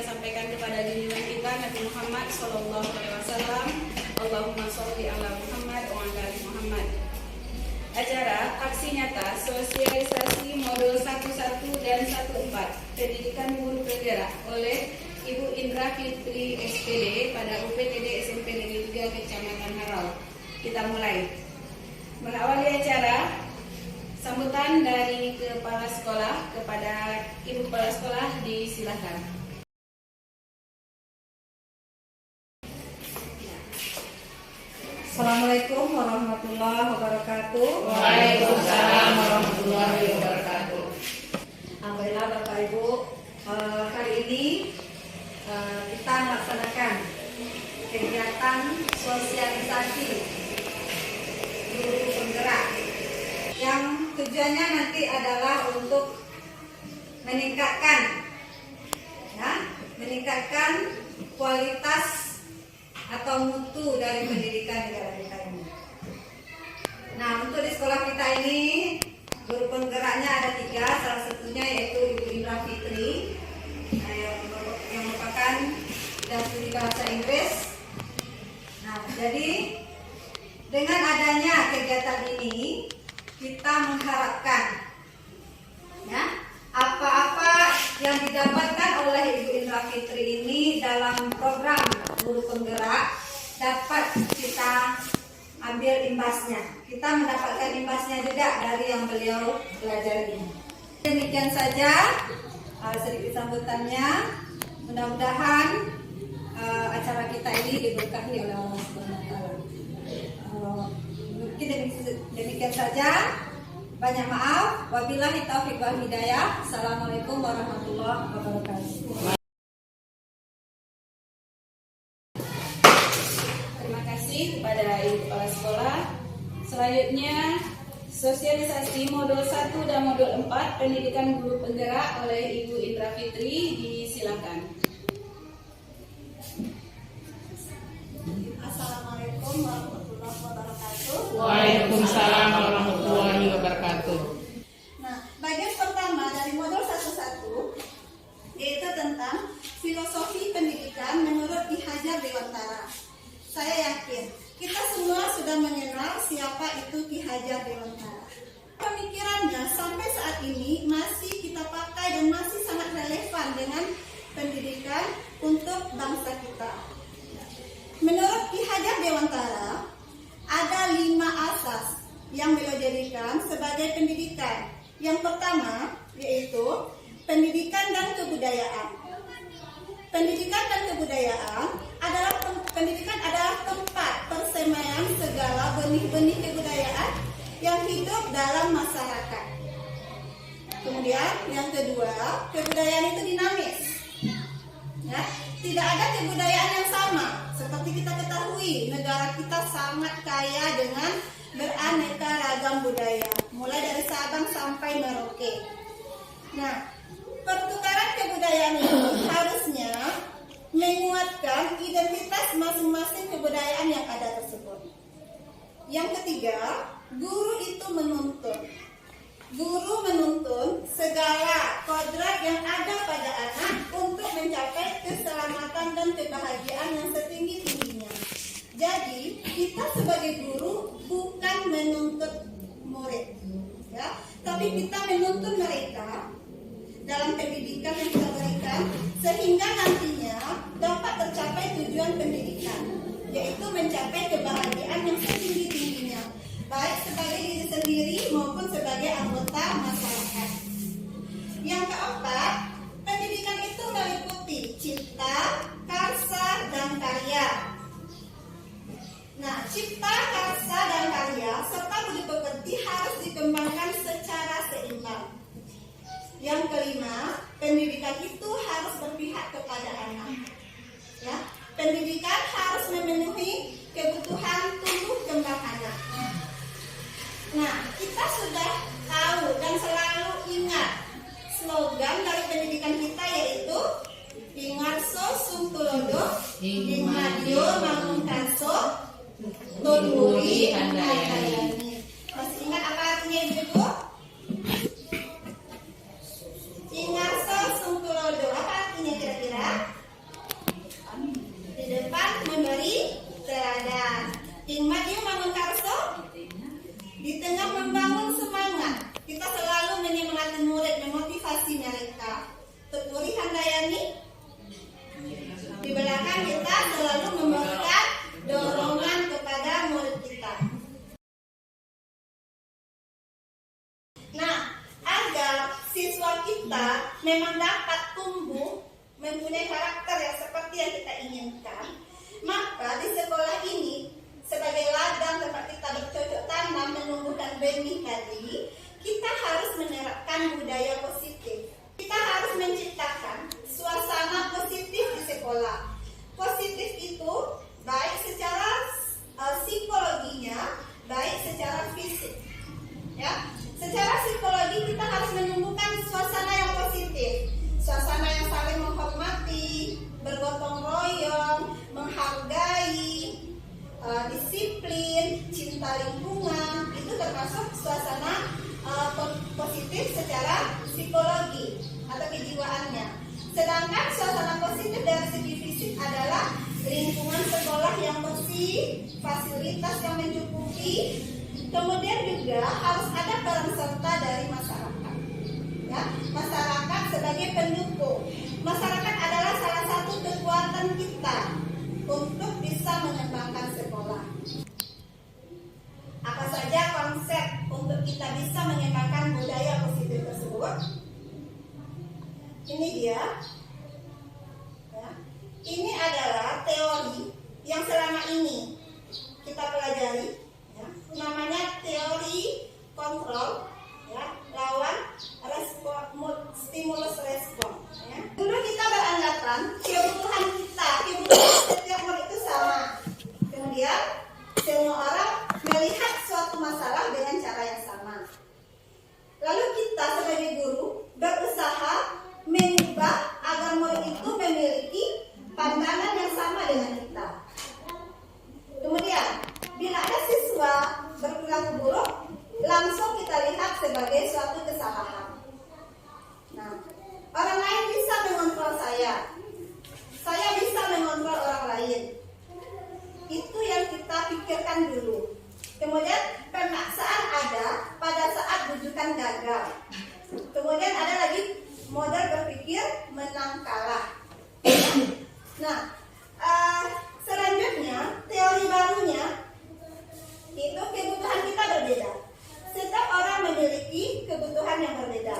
kita sampaikan kepada junjungan kita Nabi Muhammad SAW. Allahumma sholli ala Muhammad wa ala ali Muhammad. Acara aksi nyata sosialisasi modul 11 dan 14 pendidikan guru penggerak oleh Ibu Indra Fitri SPD pada UPTD SMP Negeri 3 Kecamatan Harau. Kita mulai. Mengawali acara, sambutan dari kepala sekolah kepada Ibu Kepala Sekolah disilakan. Assalamualaikum warahmatullahi wabarakatuh. Waalaikumsalam warahmatullahi wabarakatuh. Alhamdulillah Bapak Ibu, hari ini kita melaksanakan kegiatan sosialisasi guru penggerak yang tujuannya nanti adalah untuk meningkatkan kualitas atau mutu dari pendidikan negara kita ini. Nah, untuk di sekolah kita ini guru penggeraknya ada 3, salah satunya yaitu Ibu Indra Fitri yang merupakan dan studi bahasa Inggris. Nah, jadi dengan adanya kegiatan ini kita mengharapkan apa-apa yang didapatkan oleh Ibu Indra Fitri ini dalam program guru penggerak dapat kita ambil imbasnya. Kita mendapatkan imbasnya juga dari yang beliau pelajari. Demikian saja sedikit sambutannya. Mudah-mudahan acara kita ini diberkahi oleh Allah Subhanahu wa taala. Mungkin demikian saja. Banyak maaf. Wabillahi taufiq wal hidayah. Assalamualaikum warahmatullahi wabarakatuh. Terima kasih kepada Ibu Kepala Sekolah. Selanjutnya, sosialisasi modul 1 dan modul 4 pendidikan guru penggerak oleh Ibu Indra Fitri, disilakan. Assalamualaikum warahmatullahi wabarakatuh. Waalaikumsalam warahmatullahi wabarakatuh. Nah, bagian pertama dari modul 11 yaitu tentang filosofi pendidikan menurut Ki Hajar Dewantara. Saya yakin kita semua sudah mengenal siapa itu Ki Hajar Dewantara. Pemikirannya sampai saat ini masih kita pakai dan masih sangat relevan dengan pendidikan untuk bangsa kita. Menurut Ki Hajar Dewantara, ada 5 asas yang beliau jadikan sebagai pendidikan. Yang pertama yaitu pendidikan dan kebudayaan. Pendidikan dan kebudayaan adalah tempat persemaian segala benih-benih kebudayaan yang hidup dalam masyarakat. Kemudian yang kedua, kebudayaan itu dinamis. Ya, tidak ada kebudayaan yang sama. Seperti kita ketahui, negara kita sangat kaya dengan beraneka ragam budaya, mulai dari Sabang sampai Merauke. Nah, pertukaran kebudayaan ini harusnya menguatkan identitas masing-masing kebudayaan yang ada tersebut. Yang ketiga, guru itu menuntun. Guru menuntun segala kodrat yang ada pada anak untuk mencapai keselamatan dan kebahagiaan yang setinggi-tingginya. Jadi, kita sebagai guru bukan menuntut murid, ya, tapi kita menuntun mereka dalam pendidikan yang kita berikan sehingga nantinya dapat tercapai tujuan pendidikan, yaitu mencapai kebahagiaan yang setinggi-tingginya, baik sebagai diri sendiri maupun sebagai anggota masyarakat. Yang keempat, pendidikan itu meliputi cipta, karsa, dan karya. Nah, cipta, karsa, dan karya serta budi pekerti harus dikembangkan secara seimbang. Yang kelima, pendidikan itu harus berpihak kepada anak. Ya, pendidikan harus memenuhi kebutuhan tumbuh kembang anak. Nah, kita sudah tahu dan selalu ingat slogan dari pendidikan kita yaitu Pingarso Sungtulodo, Dimadio Mangunkanso, Tunburi Handayani. Masih ingat apa artinya Ibu? Pingarso Sungtulodo, apa artinya kira-kira? siswa kita memang dapat tumbuh mempunyai karakter yang seperti yang kita inginkan, maka di sekolah ini sebagai ladang tempat kita bercocok tanam menumbuhkan benih tadi, kita harus menerapkan budaya positif. Kita harus menciptakan suasana positif di sekolah. Positif itu baik secara psikologinya, baik secara fisik. Ya, secara psikologi kita harus menumbuhkan suasana yang positif, suasana yang saling menghormati, bergotong royong, menghargai, disiplin, cinta lingkungan. Itu termasuk suasana positif secara psikologi atau kejiwaannya. Sedangkan suasana positif dari segi fisik adalah lingkungan sekolah yang bersih, fasilitas yang mencukupi, kemudian juga harus ada peran serta dari masyarakat. Ya, masyarakat sebagai pendukung. Masyarakat adalah salah satu kekuatan kita untuk bisa mengembangkan sekolah. Apa saja konsep untuk kita bisa mengembangkan budaya positif tersebut? Ini dia. Ya. Ini adalah teori yang selama ini kita pelajari. Ya. Namanya teori kontrol, ya, lawan respon, stimulus respon. Ya. Dulu kita beranggapan kebutuhan setiap murid itu sama. Kemudian semua orang melihat suatu masalah dengan cara yang sama. Lalu kita sebagai guru berusaha mengubah agar murid itu memiliki pandangan yang sama dengan kita. Kemudian, bila ada siswa berperilaku buruk, langsung kita lihat sebagai suatu kesalahan. Nah, orang lain bisa mengontrol saya bisa mengontrol orang lain. Itu yang kita pikirkan dulu. Kemudian pemaksaan ada pada saat rujukan gagal. Kemudian ada lagi model berpikir menang kalah. Nah, selanjutnya teori barunya itu kebutuhan kita berbeda. Setiap orang memiliki kebutuhan yang berbeda.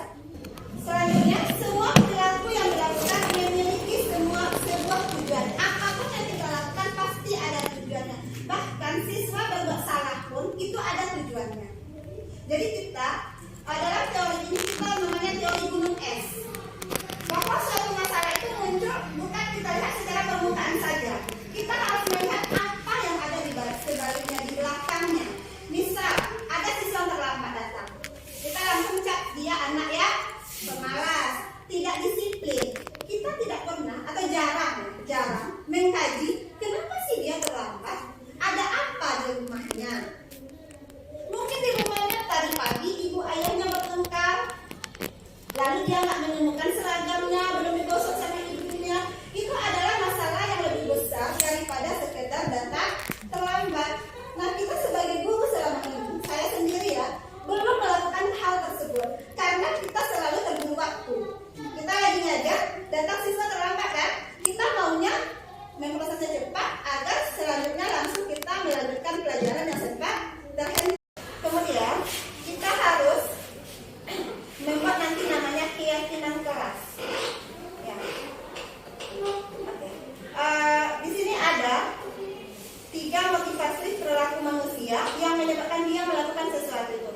Selanjutnya semua perilaku yang dilakukan memiliki sebuah tujuan. Apapun yang kita lakukan pasti ada tujuannya. Bahkan siswa berbuat salah pun itu ada tujuannya. Jadi kita adalah teori ini kita namanya teori gunung es. Bahwa suatu masalah itu muncul bukan kita lihat secara permukaan saja. Kita harus melihat apa yang ada di sebaliknya, di belakangnya. Misal ada siswa terlambat datang, kita langsung cap dia anak yang pemalas, tidak disiplin. Kita tidak pernah atau jarang mengkaji kenapa sih dia terlambat, ada apa di rumahnya. Mungkin di rumahnya tadi pagi ibu ayahnya bertengkar, lalu dia nggak menemukan seragamnya, belum digosok sama ibunya. Itu adalah masalah yang lebih besar daripada sekedar datang terlambat. Nah, kita sebagai guru selama ini, saya sendiri ya, belum melakukan hal tersebut karena kita selalu terburu waktu. Kita lagi ngajar, datang siswa terlambat kan? Kita maunya memprosesnya cepat agar selanjutnya langsung kita melanjutkan pelajaran yang sempat terhenti. Kemudian kita harus membuat nanti namanya keyakinan keras. Ya. Okay. Di sini ada 3 motivasi perilaku manusia yang menyebabkan dia melakukan sesuatu itu.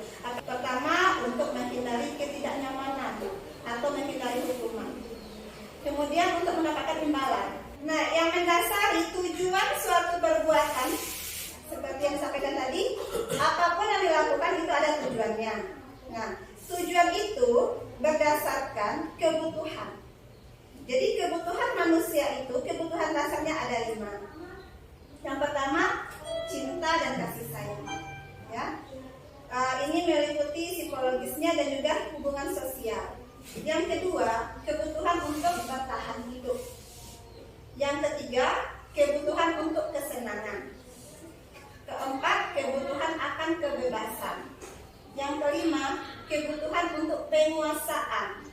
Pertama, untuk menghindari ketidaknyamanan atau menghindari hukuman. Kemudian untuk mendapatkan imbalan. Nah, yang mendasari tujuan suatu perbuatan seperti yang disampaikan tadi, apapun yang dilakukan itu ada tujuannya. Nah, tujuan itu berdasarkan kebutuhan. Jadi kebutuhan manusia itu, kebutuhan dasarnya ada 5. Yang pertama, cinta dan kasih sayang. Ya, ini meliputi psikologisnya dan juga hubungan sosial. Yang kedua, kebutuhan untuk bertahan hidup. Yang ketiga, kebutuhan untuk kesenangan. Keempat, kebutuhan akan kebebasan. Yang kelima, kebutuhan untuk penguasaan,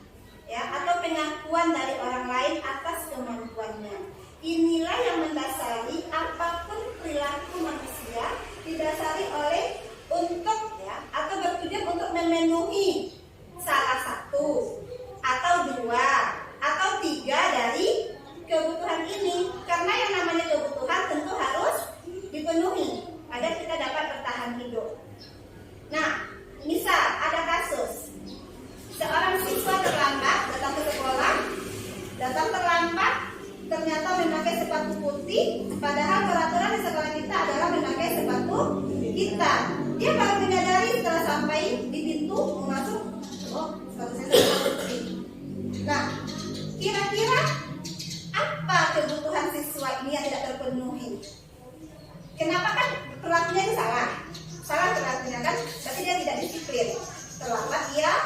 ya, atau pengakuan dari orang lain atas kemampuannya. Inilah yang mendasari apapun perilaku manusia didasari oleh untuk, ya, atau bertujuan untuk memenuhi salah satu dia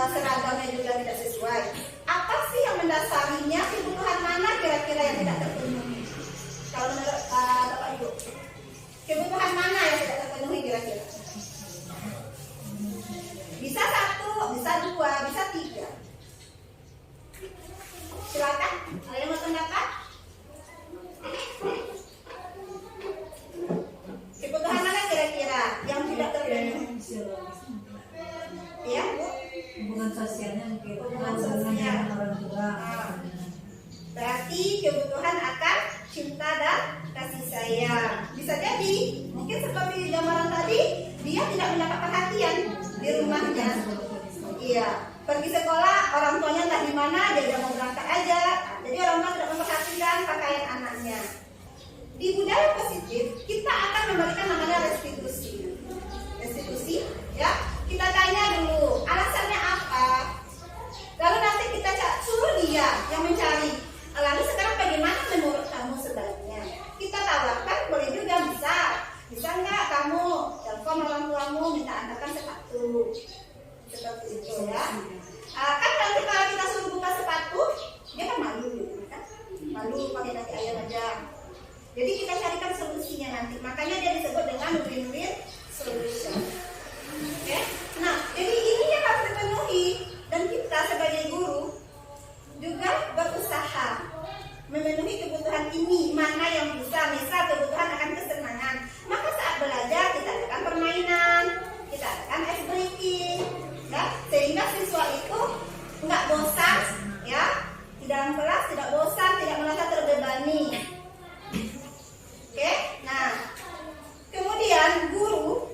seragamnya juga tidak sesuai. Apa sih yang mendasarinya? Kebutuhan mana kira-kira yang tidak terpenuhi? Kalau menurut Bapak Ibu, kebutuhan mana yang tidak terpenuhi kira-kira? Bisa 1, bisa 2, bisa 3. Silakan, ada yang mau pendapat? Kebutuhan mana kira-kira yang tidak terpenuhi? Ya, Bu? Hubungan sosialnya mungkin. Hubungan sosial. Orang tua. Berarti kebutuhan akan cinta dan kasih sayang. Bisa jadi, mungkin seperti gambaran tadi, dia tidak mendapat perhatian di rumahnya. Iya, pergi sekolah, orang tuanya entah di mana, dia udah mau berangkat aja. Jadi orang tua tidak memperhatikan pakaian anaknya. Di budaya positif, kita akan memberikan namanya restitusi. Restitusi, ya. Kita tanya dulu, alasannya apa? Lalu nanti kita suruh dia yang mencari. Lalu sekarang bagaimana menurut kamu sebaiknya? Kita tawarkan, boleh juga bisa. Bisa nggak kamu telepon orang tuamu minta antarkan sepatu? Seperti itu ya. Kan nanti kalau kita suruh buka sepatu, dia kan malu gitu kan? Malu pakai kaki ayam aja. Jadi kita carikan solusinya nanti. Makanya dia disebut dengan win-win solution. Oke? Nah, jadi ini yang harus dipenuhi. Dan kita sebagai guru juga berusaha memenuhi kebutuhan ini. Mana yang bisa, misal kebutuhan akan kesenangan, maka saat belajar kita adakan permainan, kita adakan ice breaking, ya, sehingga siswa itu nggak bosan, ya, di dalam kelas tidak bosan, tidak merasa terbebani. Oke, nah, kemudian guru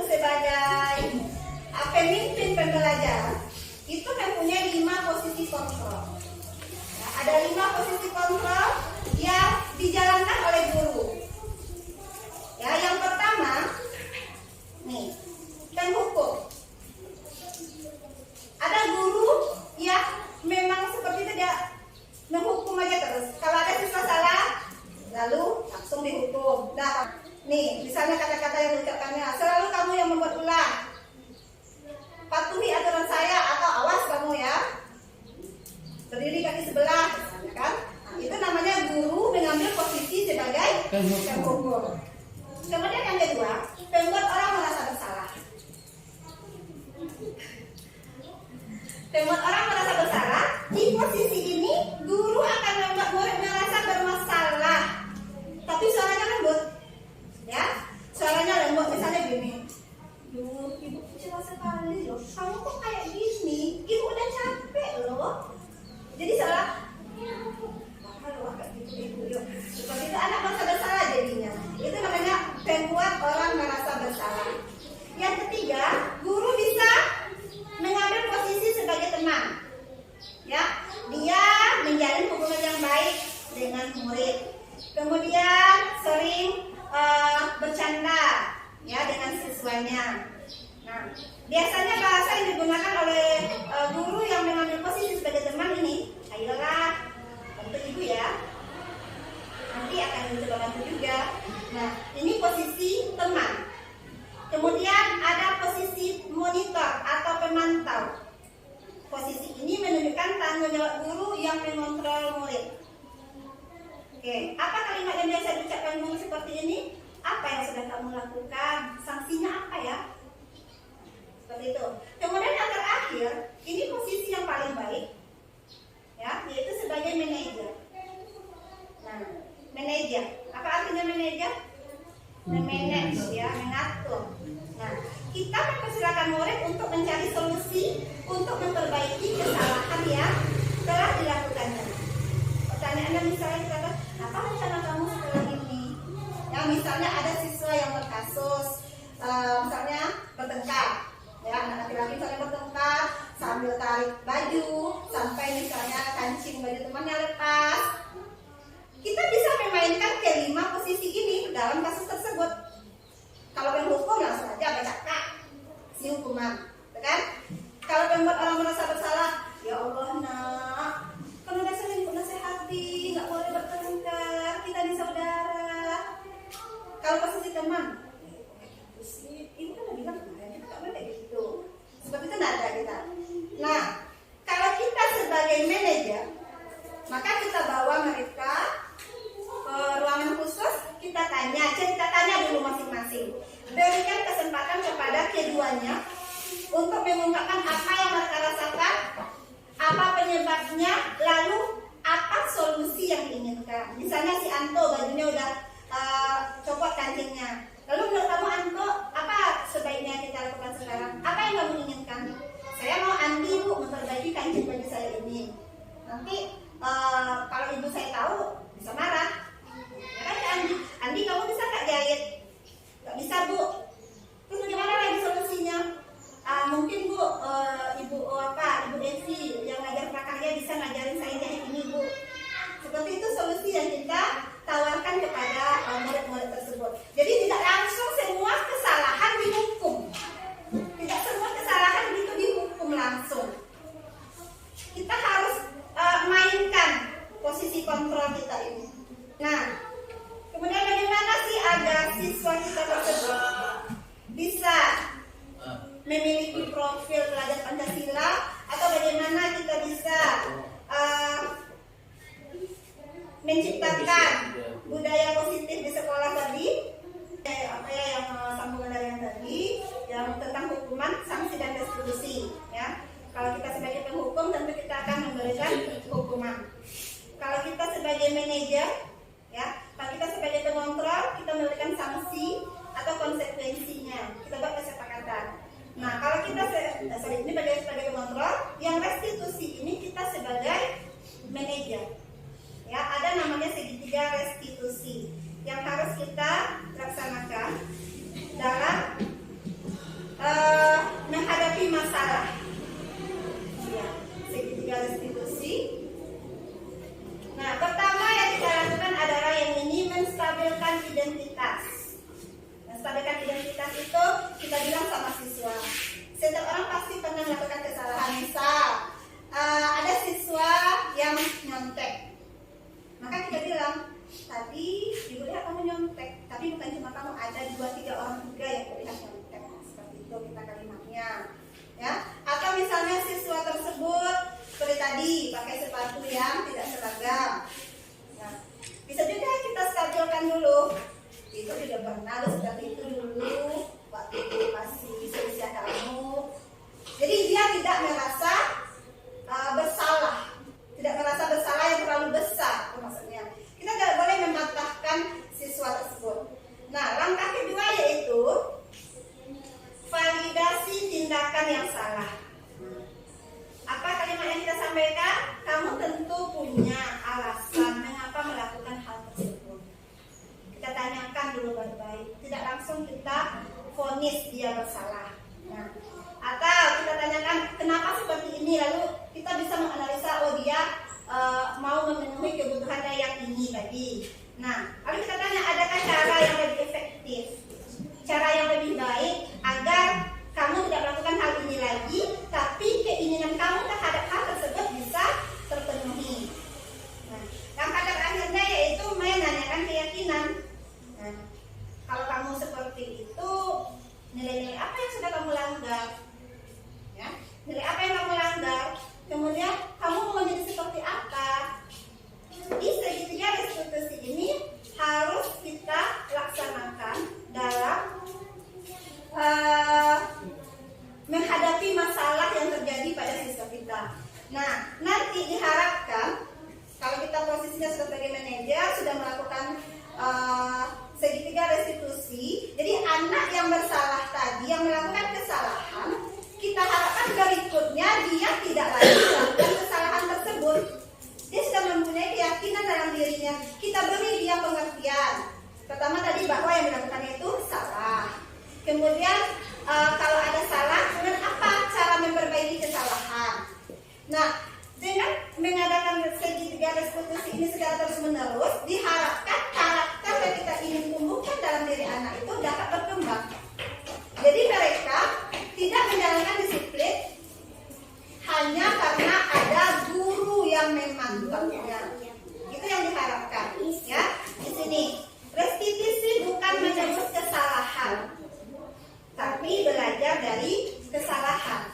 sebagai pemimpin pembelajaran itu mempunyai 5 posisi kontrol. Nah, ada 5 posisi kontrol yang dijalankan oleh guru. Ya, yang pertama, nih, penghukum. Ada guru yang memang seperti itu, dia menghukum aja terus. Kalau ada siswa salah, lalu langsung dihukum. Nah, nih, misalnya kata-kata yang diucapkannya, selalu kamu yang membuat ulang, patuhi aturan saya, atau awas kamu ya, berdiri kaki sebelah, misalnya kan. Nah, itu namanya guru mengambil posisi sebagai penghukum. Kemudian yang kedua, membuat orang merasa bersalah. Membuat orang merasa bersalah. Di posisi ini, guru akan membuat murid merasa bermasalah, tapi suaranya lembut, ya, suaranya lembut. Misalnya gini, duh, ibu kecewa sekali loh, kamu kok kayak gini, ibu udah capek loh. Jadi salah, halo kayak gitu ibu, yuk. Seperti itu anak merasa bersalah jadinya. Itu namanya membuat orang merasa bersalah. Yang ketiga, guru bisa mengambil posisi sebagai teman, ya, dia menjalin hubungan yang baik dengan murid. Kemudian sering bercanda, ya, dengan siswanya. Nah, biasanya bahasa yang digunakan oleh guru yang mengambil posisi sebagai teman ini, ayolah bantu ibu ya, nanti akan mencoba bantu juga. Nah, ini posisi teman. Kemudian ada posisi monitor atau pemantau. Posisi ini menunjukkan tanggung jawab guru yang mengontrol murid. Oke, apa kalimat yang biasa diucapkan guru seperti ini? Apa yang sudah kamu lakukan? Sanksinya apa ya? Seperti itu. Kemudian yang terakhir, ini posisi yang paling baik, ya, yaitu sebagai manajer. Nah, manajer. Apa artinya manajer? Memanage, ya, mengatur. Nah, kita mempersilakan murid untuk mencari solusi untuk memperbaiki kesalahan yang telah dilakukannya. Pertanyaannya misalnya kita kata, apa rencana kamu setelah ini? Ya, misalnya ada siswa yang berkasus, misalnya bertengkar, ya, anak laki-laki misalnya bertengkar sambil tarik baju sampai misalnya kancing baju temannya lepas. Kita bisa memainkan kelima posisi ini dalam kasus tersebut. Kalau penghukum langsung aja baca kak si hukuman, kan? Kalau membuat orang merasa bersalah, ya Allah nak, kan udah sering nasihati, nggak boleh bertengkar, kita ini saudara. Kalau posisi teman, ibu kan udah bilang kemarin kita nggak boleh kayak gitu. Seperti itu apa yang mereka rasakan, apa penyebabnya, lalu apa solusi yang diinginkan. Misalnya si Anto bajunya udah copot kancingnya. Lalu menurut kamu Anto, apa sebaiknya kita lakukan sekarang? Apa yang kamu inginkan? Saya mau Andi Bu memperbaiki kancing baju saya ini. Nanti kalau ibu saya tahu bisa marah. Ya kan Andi kamu bisa nggak jahit? Nggak bisa Bu. Terus bagaimana lagi solusinya? Mungkin Bu, Ibu Evi yang ngajar prakarya bisa ngajarin saya jahit ini Bu. Seperti itu solusi yang kita tawarkan kepada murid-murid tersebut. Jadi tidak langsung semua kesalahan dihukum. Tidak semua kesalahan itu dihukum langsung. Kita harus mainkan posisi kontrol kita ini. Nah, kemudian bagaimana sih agar siswa kita tersebut bisa memiliki profil pelajar Pancasila, atau bagaimana kita bisa menciptakan budaya positif di sekolah tadi? Apa ya yang sambungan dari yang tadi, yang tentang hukuman, sanksi dan restitusi. Ya, kalau kita sebagai penghukum tentu kita akan memberikan hukuman. Kalau kita sebagai manajer, ya, kalau kita sebagai pengontrol, kita memberikan sanksi atau konsekuensinya. Kita buat kesepakatan. Nah, kalau kita ini sebagai pengontrol, yang restitusi ini kita sebagai manajer. Ya, ada namanya segitiga restitusi yang harus kita laksanakan dalam menghadapi masalah. Ya, segitiga restitusi. Nah, pertama yang kita lakukan adalah yang ini menstabilkan identitas. Menstabilkan identitas itu kita bilang sama siswa. Setiap orang pasti pernah melakukan kesalahan. Misal ada siswa yang nyontek, maka kita bilang, tadi ibu lihat kamu nyontek, tapi bukan cuma kamu, ada 2-3 orang juga yang terlihat nyontek. Seperti itu kita kalimatnya, ya. Atau misalnya siswa tersebut seperti tadi pakai sepatu yang tidak seragam. Nah, bisa juga kita stabilkan dulu. Itu tidak pernah seperti itu dulu waktu masih usia kamu. Jadi dia tidak merasa bersalah, tidak merasa bersalah yang terlalu besar, maksudnya. Kita tidak boleh mematahkan siswa tersebut. Nah, langkah kedua yaitu validasi tindakan yang salah. Apa kalimat yang kita sampaikan? Kamu tentu punya alasan mengapa melakukan hal tersebut. Kita tanyakan dulu baik-baik. Tidak langsung kita vonis dia bersalah. Nah, atau kita tanyakan kenapa seperti ini, lalu kita bisa menganalisa, oh dia mau memenuhi kebutuhannya yang ini tadi. Nah, lalu kita tanya, adakah cara yang lebih efektif, cara yang lebih baik agar kamu tidak melakukan hal ini lagi, tapi keinginan kamu terhadap hal tersebut bisa terpenuhi. Nah, langkah terakhirnya yaitu menanyakan keyakinan. Nah, kalau kamu seperti itu, nilai-nilai apa yang sudah kamu langgar? Ya, nilai apa yang kamu langgar? Kemudian kamu mau menjadi seperti apa? Di segitiga restitusi ini harus kita laksanakan dalam menghadapi masalah yang terjadi pada siswa kita. Nah, nanti diharapkan kalau kita posisinya sebagai manajer sudah melakukan segitiga restitusi, jadi anak yang bersalah tadi, yang melakukan kesalahan, kita harapkan berikutnya dia tidak lagi melakukan kesalahan tersebut. Dia sudah mempunyai keyakinan dalam dirinya. Kita beri dia pengertian. Pertama tadi bahwa yang dilakukan itu salah. Kemudian kalau ada salah, kemudian apa cara memperbaiki kesalahan. Nah, dengan mengadakan segitiga restitusi ini secara terus-menerus, diharapkan karakter yang kita ingin tumbuhkan dalam diri anak itu dapat berkembang. Jadi mereka tidak menjalankan disiplin hanya karena ada guru yang memantapnya. Itu yang diharapkan, ya. Di sini restitusi bukan menyebut kesalahan, tapi belajar dari kesalahan.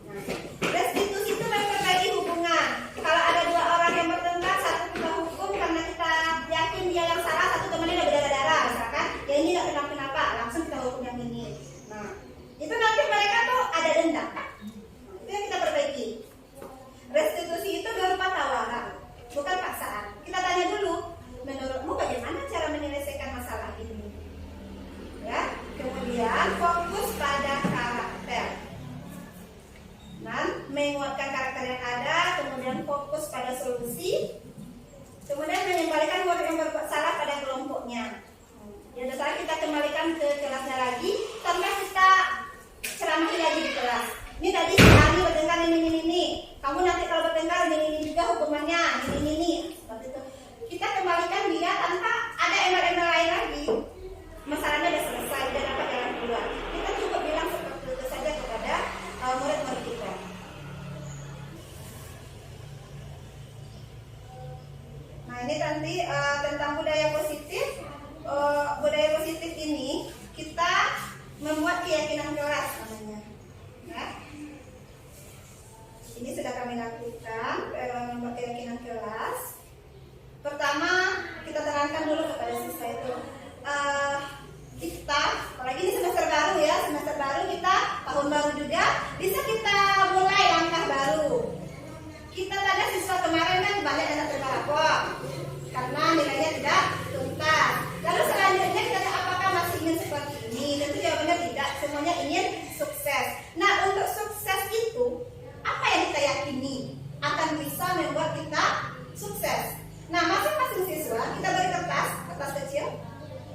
Nah, restitusi itu memperbaiki hubungan. Kalau ada 2 orang yang bertengkar, satu kita hukum karena kita yakin dia yang salah, satu temannya udah berdarah-darah, misalkan, ya ini tidak kenapa-kenapa, langsung kita hukum yang ini. Nah, menguatkan karakter yang ada, kemudian fokus pada solusi, kemudian mengembalikan murid yang berbuat salah pada kelompoknya. Ya, dasar kita kembalikan ke kelasnya lagi tanpa kita ceramahi lagi di kelas. Ini tadi sekali bertengkar ini. Kamu nanti kalau bertengkar ini juga hukumannya ini. Seperti itu. Kita kembalikan dia tanpa ada embel-embel lain lagi. Masalahnya sudah selesai, sudah dapat jalan keluar. Kita cukup bilang seperti itu saja kepada murid-murid kita. Nah, ini nanti tentang budaya positif. Budaya positif ini kita membuat keyakinan kelas namanya. Ya. Ini sudah kami lakukan, membuat keyakinan kelas. Pertama, kita terangkan dulu kepada siswa itu. Kita, apalagi ini semester baru ya, semester baru kita, tahun baru juga, bisa kita mulai langkah baru. Kita ada siswa kemarin kan banyak yang terbalapor karena nilainya tidak tuntas. Lalu selanjutnya kita tanya apakah masih ingin seperti ini? Tentu jawabannya tidak, semuanya ingin sukses. Nah, untuk sukses itu, apa yang kita yakini akan bisa membuat kita sukses? Nah, masing-masing siswa kita beri kertas kecil,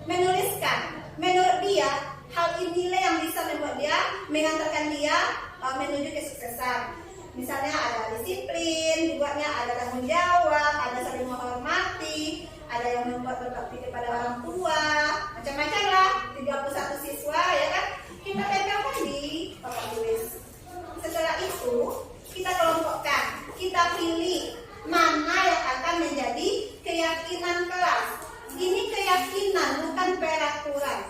menuliskan menurut dia hal inilah yang bisa membuat dia mengantarkan dia menuju kesuksesan. Misalnya ada disiplin, dibuatnya ada tanggung jawab, ada saling menghormati, ada yang membuat berbakti kepada orang tua, macam-macam lah. 31 siswa ya kan, kita tempelkan di papan tulis. Setelah itu kita kelompokkan, kita pilih mana yang akan menjadi keyakinan kelas. Ini keyakinan, bukan peraturan.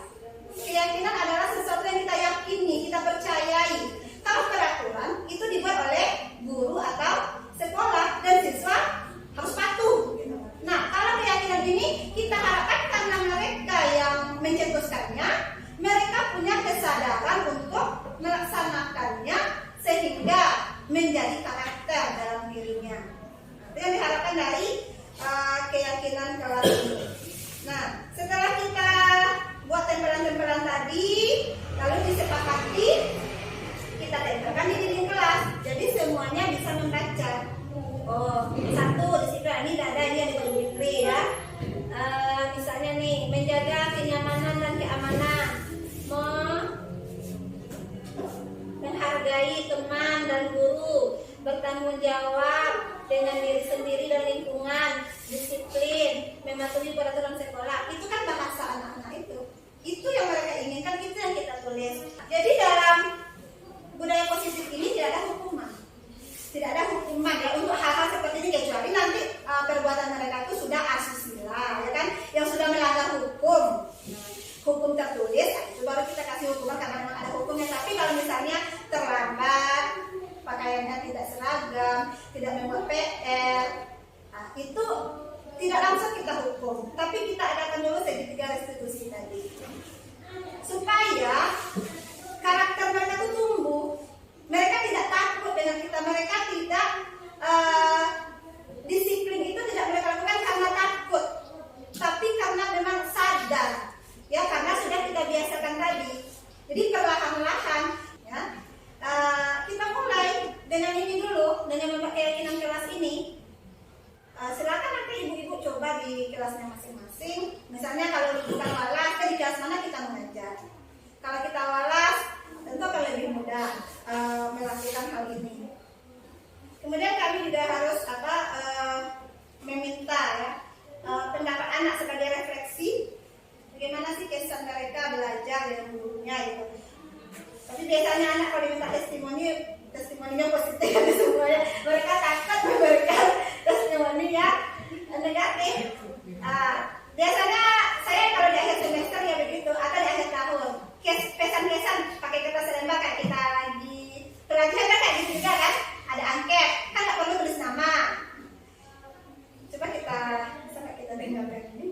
Keyakinan adalah sesuatu yang kita yakini, kita percayai. Kalau peraturan itu dibuat oleh guru atau sekolah dan siswa harus patuh. Nah, kalau keyakinan ini kita harapkan karena mereka yang mencetuskannya, mereka punya kesadaran untuk melaksanakannya sehingga menjadi karakter dalam dirinya. Itu yang diharapkan dari keyakinan kelas ini. Nah, setelah kita buat tempelan-tempelan tadi, lalu disepakati, kita tempelkan di dinding kelas. Jadi semuanya bisa membaca. Oh, satu di situ ini ada ini ada Fitri ya. Misalnya nih, menjaga kenyamanan dan keamanan, menghargai teman dan guru, bertanggung jawab dengan diri sendiri dan lingkungan, disiplin, mematuhi peraturan sekolah. Itu kan bahasa anak-anak itu. Itu yang mereka inginkan, itu yang kita tulis. Jadi dalam budaya positif ini tidak ada hukuman. Tidak ada hukuman ya untuk hal-hal seperti ini, kecuali nanti perbuatan mereka itu sudah asusila, ya kan, yang sudah melanggar hukum. Hukum tertulis, itu baru kita kasih hukuman karena memang ada hukumnya. Tapi kalau misalnya terlambat, pakaiannya tidak seragam, tidak membuat PR, nah, itu tidak langsung kita hukum. Tapi kita adakan dulu segitiga restitusi tadi, supaya karakter mereka itu tumbuh. Mereka tidak takut dengan kita, mereka tidak disiplin itu tidak mereka lakukan karena takut, tapi karena memang sadar, ya, karena sudah kita biasakan tadi. Jadi perlahan-lahan, ya, kita mulai dengan ini dulu, dengan membuat keyakinan kelas ini. Silakan nanti ibu-ibu coba di kelasnya masing-masing. Misalnya kalau kita walas, di kelas mana kita mengajar. Kalau kita walas, tentu akan lebih mudah melakukan hal ini. Kemudian kami juga harus meminta ya pendapat anak sebagai refleksi. Bagaimana sih kesan mereka belajar dengan gurunya gitu. Tapi biasanya anak kalau diminta testimoninya positif semuanya. Mereka takut memberikan testimoni yang negatif. Biasanya saya kalau di akhir semester ya begitu, atau di akhir tahun. Pesan-pesan pakai kertas lembar kayak kita lagi pelajaran kan kayak gitu juga kan, ada angket kan nggak perlu tulis nama. Coba kita sampai kita dengar ini.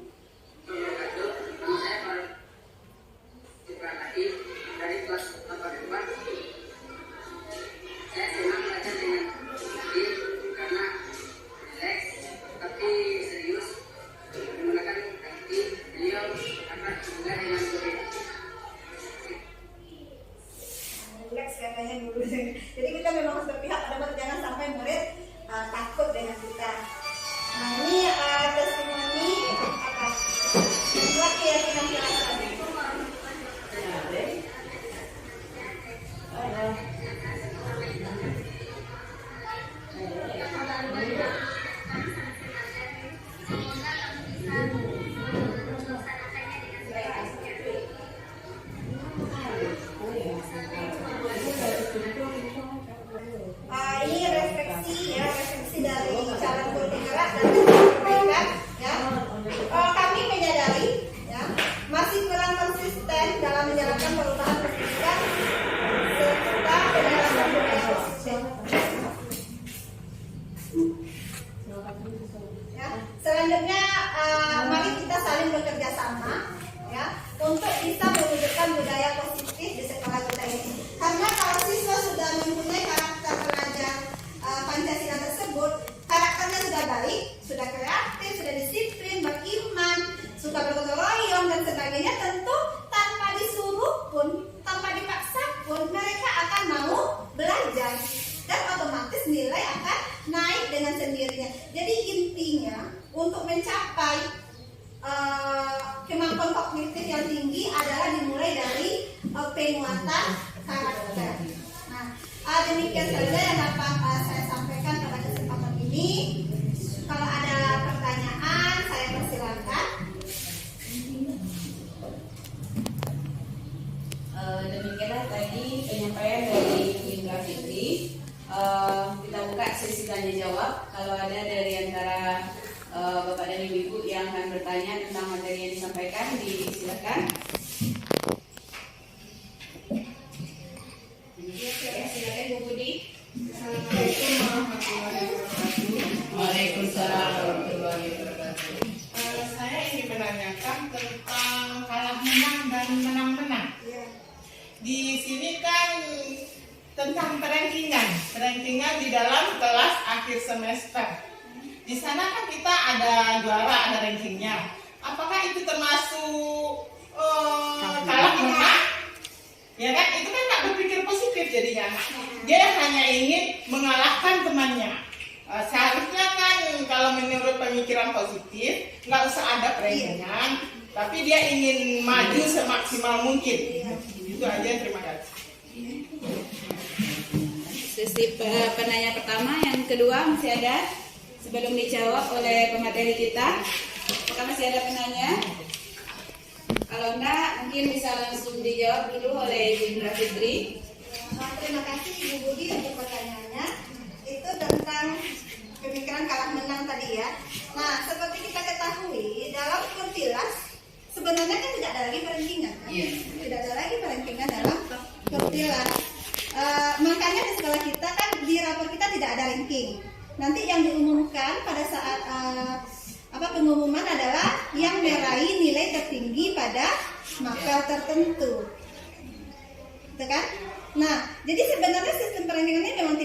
otomatis nilai akan naik dengan sendirinya. Jadi intinya untuk mencapai kemampuan kognitif yang tinggi adalah dimulai dari penguatan karakter. Nah, demikian saja yang dapat saya sampaikan pada kesempatan ini. Kalau ada pertanyaan, saya persilakan. Demikianlah tadi penyampaian dari Indra Fitri. Kita buka sesi tanya jawab. Kalau ada dari antara Bapak dan Ibu yang akan bertanya tentang materi yang disampaikan, disilakan. Ya, silakan Bu Budi. Assalamualaikum warahmatullahi wabarakatuh. Waalaikumsalam warahmatullahi wabarakatuh. Saya ingin menanyakan tentang kalah menang dan menang-menang. Di sini kan tentang perankingan di dalam kelas akhir semester. Di sana kan kita ada juara, ada rankingnya. Apakah itu termasuk kalah menang? Ya kan, itu kan nggak berpikir positif jadinya. Dia hanya ingin mengalahkan temannya. Seharusnya kan kalau menurut pemikiran positif nggak usah ada persaingan, tapi dia ingin maju semaksimal mungkin. Itu aja, terima kasih. Sesi penanya pertama, yang kedua masih ada sebelum dijawab oleh pemateri kita. Apakah masih ada penanya? Kalau enggak, mungkin bisa langsung dijawab dulu oleh Ibu Indra Fitri. Terima kasih Ibu Budi untuk pertanyaannya. Itu tentang pemikiran kalah menang tadi ya. Nah, seperti kita ketahui dalam Kurtilas sebenarnya kan tidak ada lagi perankingan. Tidak ada lagi perankingan dalam Kurtilas. Makanya di sekolah kita kan di rapor kita tidak ada ranking. Nanti yang diumumkan pada saat pengumuman adalah yang meraih nilai tertinggi pada mapel tertentu. Gitu kan? Nah, jadi sebenarnya sistem perankingan ini memang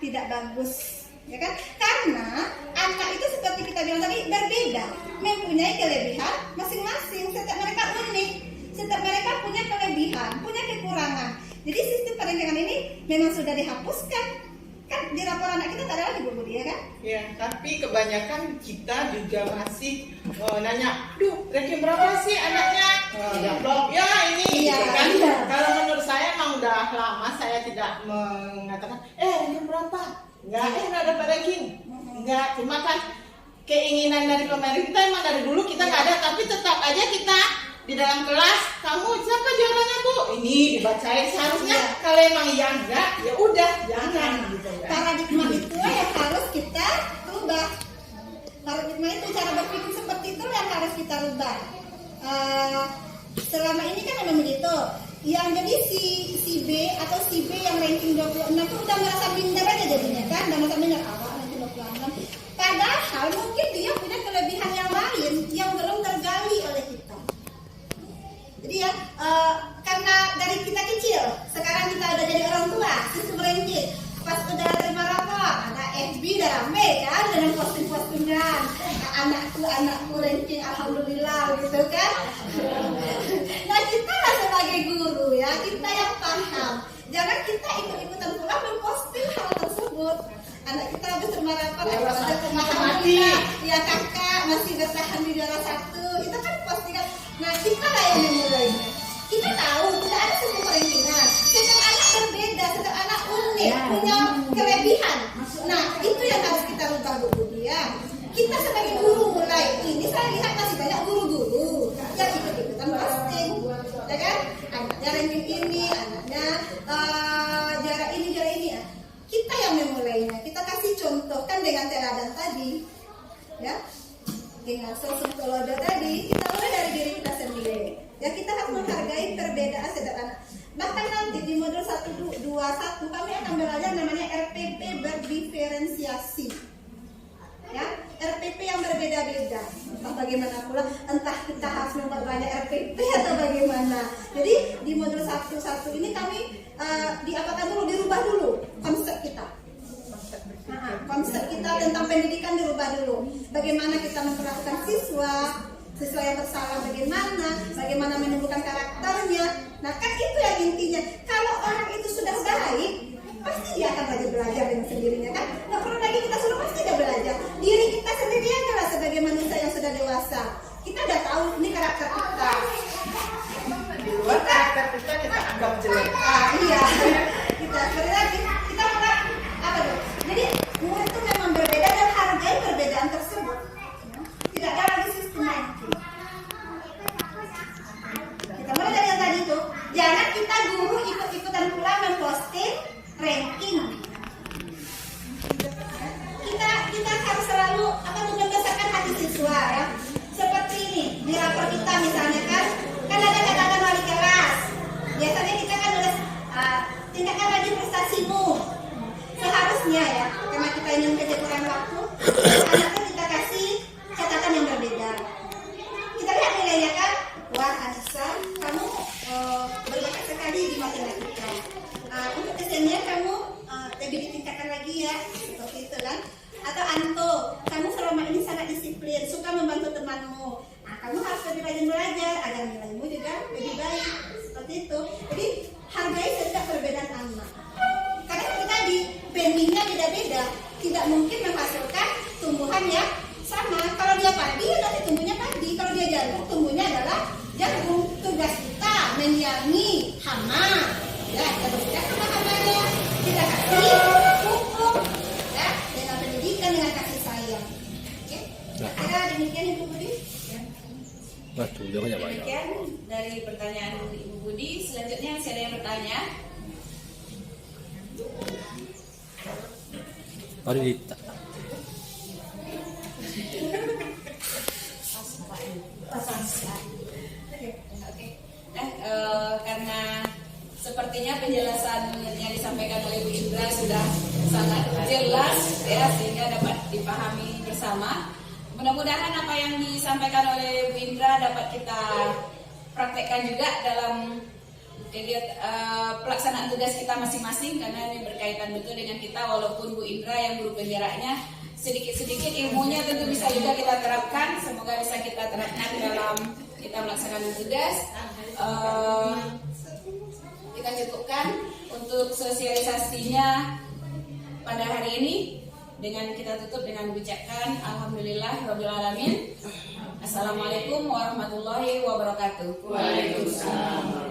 tidak bagus, ya kan? Karena anak itu seperti kita bilang tadi berbeda, mempunyai kelebihan masing-masing. Setiap mereka unik, setiap mereka punya kelebihan, punya kekurangan. Jadi sistem perankingan ini memang sudah dihapuskan. Kan di rapor anak kita tak ada lagi Bu Budi, ya kan? Ya, tapi kebanyakan kita juga masih nanya, ranking berapa sih anaknya? Belum, ya ini. Iya, gitu kan? iya. Kalau menurut saya emang udah lama saya tidak mengatakan, ranking berapa? Enggak, enggak dapat ranking. Enggak, cuma kan keinginan dari pemerintah emang dari dulu kita nggak ada, tapi tetap aja kita di dalam kelas, kamu siapa juaranya Bu? Ini dibacain. Seharusnya kalau emang ya enggak, ya udah jangan gitu ya. Paradigma itu yang harus kita rubah. Paradigma itu, cara berpikir seperti itu yang harus kita rubah. Selama ini kan memang begitu. Yang jadi si B atau si B yang ranking 26 itu udah merasa minder aja jadinya kan, udah merasa minder awal ranking 26. Padahal mungkin dia punya kelebihan yang lain yang belum tergali oleh kita. Jadi ya, karena dari kita kecil, sekarang kita udah jadi orang tua, sistem ranking. Pas udah terima rapor, ada FB udah rame kan dengan posting-postingan. Anakku ranking, alhamdulillah gitu kan. Nah kita lah sebagai guru ya, kita yang paham. Jangan kita ikut-ikutan pula memposting hal tersebut. Anak kita habis terima rapor, alhamdulillah, ya kakak masih bertahan di juara 1. Itu kan postingan. Nah kita lah yang memulainya. Kita tahu tidak ada sebuah rankingan. Setiap anak berbeda, setiap anak unik, punya kelebihan. Nah itu yang harus kita rubah Bu Budi ya. Kita sebagai guru mulai. Ini saya lihat masih banyak guru-guru yang ikut-ikutan posting, ya kan? Anaknya ranking ini, anaknya juara ini ya. Kita yang memulainya. Kita kasih contoh kan dengan teladan tadi, ya. Dengan sosok teladan tadi, kita mulai dari diri kita sendiri. Ya kita harus menghargai perbedaan setiap anak. Bahkan nanti di modul 121 kami akan belajar namanya RPP berdiferensiasi. Ya, RPP yang berbeda-beda. Entah bagaimana pula, entah kita harus membuat banyak RPP atau bagaimana. Jadi di modul 11 ini kami diapakan dulu, dirubah dulu konsep kita. Konsep kita tentang pendidikan dirubah dulu. Bagaimana kita memperlakukan siswa yang bersalah, bagaimana menumbuhkan karakternya. Nah kan itu yang intinya. Kalau orang itu sudah baik, pasti dia akan belajar dengan sendirinya kan. Nggak perlu lagi kita suruh, pasti dia belajar. Diri kita sendiri adalah sebagai manusia yang sudah dewasa. Kita udah tahu ini karakter kita. Di luar karakter kita anggap jelek. Iya. Kita berarti kita mulai apa tuh? Jadi murid itu memang berbeda dan hargai perbedaan tersebut. Tidak ada lagi sistem ranking. Kita mulai dari yang tadi itu. Jangan kita guru ikut-ikutan pula memposting ranking. Kita harus selalu membesarkan hati siswa ya. Seperti ini di rapor kita misalnya kan ada katakan wali kelas. Biasanya kita kan nulis tingkatkan lagi prestasimu. Seharusnya ya, karena kita ingin mengejar waktu, anaknya kita kasih catatan yang berbeda. Kita lihat nilainya kan, wah Anissa, kamu berbakat sekali di matematika. Untuk kesennya kamu lebih ditingkatkan lagi ya, seperti itu kan. Atau Anto, kamu selama ini sangat disiplin, suka membantu temanmu. Kamu harus lebih rajin belajar agar nilaimu juga lebih baik. Seperti itu. Jadi hargai setiap perbedaan anak. Karena itu tadi bandingnya beda-beda, tidak mungkin menghasilkan tumbuhan yang sama. Kalau dia padi, ya nanti tumbuhnya padi. Kalau dia jagung, tumbuhnya adalah jagung. Tugas kita menyiangi hama. Ya, kita bersihkan hama-hamanya. Kita kasih pupuk. Ya, dengan pendidikan, dengan kasih sayang. Oke? Kira demikian Ibu Budi. Waduh, jangan banyak. Demikian dari pertanyaan Ibu Budi. Selanjutnya masih ada yang bertanya. Mari Dita. Oke. Nah, karena sepertinya penjelasan yang disampaikan oleh Bu Indra sudah sangat jelas ya, sehingga dapat dipahami bersama. Mudah-mudahan apa yang disampaikan oleh Bu Indra dapat kita praktekkan juga dalam pelaksanaan tugas kita masing-masing, karena ini berkaitan betul dengan kita. Walaupun Bu Indra yang guru penggeraknya, sedikit-sedikit ilmunya tentu bisa juga kita terapkan. Semoga bisa kita terapkan dalam kita melaksanakan tugas. Kita cukupkan untuk sosialisasinya pada hari ini. Dengan kita tutup dengan mengucapkan alhamdulillah rabbil alamin. Assalamualaikum warahmatullahi wabarakatuh. Waalaikumsalam.